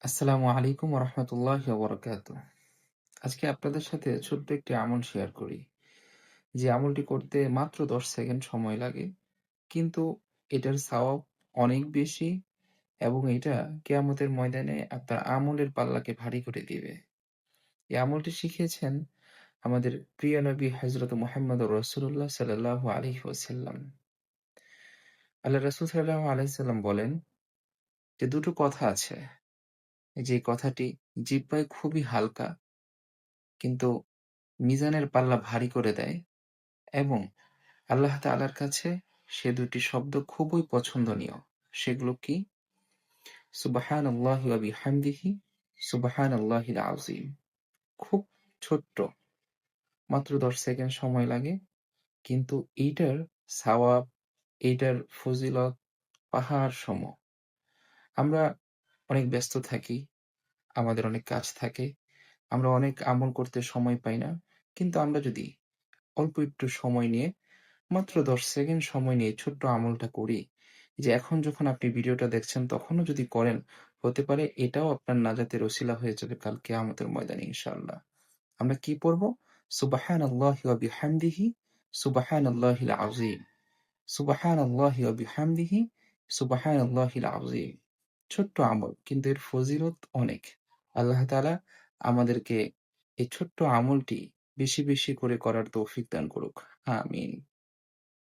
আসসালামু আলাইকুম ওয়া রাহমাতুল্লাহি ওয়া বারাকাতুহু। আজকে আপনাদের সাথে ছোট্ট একটি আমল শেয়ার করি। যে আমলটি করতে মাত্র ১০ সেকেন্ড সময় লাগে। কিন্তু এটার সওয়াব অনেক বেশি এবং এটা কিয়ামতের ময়দানে আপনার আমলের পাল্লাকে ভারী করে দিবে। এই আমলটি শিখিয়েছেন আমাদের প্রিয় নবী হযরত মুহাম্মদুর রাসূলুল্লাহ সাল্লাল্লাহু আলাইহি ওয়াসাল্লাম। আল্লাহর রাসূল সাল্লাল্লাহু আলাইহি সাল্লাম বলেন যে দুটো কথা আছে। যে কথাটি জিহ্বায় খুবই হালকা কিন্তু মিজানের পাল্লা ভারী করে দেয় এবং আল্লাহ তাআলার কাছে সে ২ টি শব্দ খুবই পছন্দনীয়। সেগুলো কি? সুবহানাল্লাহি ওয়া বিহামদিহি সুবহানাল্লাহিল আযীম। খুব ছোট্ট, মাত্র ১০ সেকেন্ড সময় লাগে। কিন্তু এইটার সওয়াব, এইটার ফজিলত পাহাড় সম। আমরা অনেক ব্যস্ত থাকি, আমাদের অনেক কাজ থাকে, আমরা অনেক আমল করতে সময় পাই না। কিন্তু আমরা যদি অল্প একটু সময় নিয়ে মাত্র ১০ সেকেন্ড সময় নিয়ে ছোট্ট আমলটা করি। যে এখন যখন আপনি ভিডিওটা দেখছেন তখনও যদি করেন, হতে পারে এটাও আপনার নাজাতের ওসিলা হয়ে যাবে কাল কিয়ামতের ময়দানে ইনশাআল্লাহ। আমরা কি পড়ব? সুবহানাল্লাহি ওয়া বিহামদিহি সুবহানাল্লাহিল আযীম। সুবহানাল্লাহি ওয়া বিহামদিহি সুবহানাল্লাহিল আযীম। ছোট্ট আমল কিন্তু এর ফজিলত অনেক। আল্লাহ তাআলা আমাদেরকে এই ছোট্ট আমলটি বেশি, বেশি করে করার তৌফিক দান করুক। আমিন।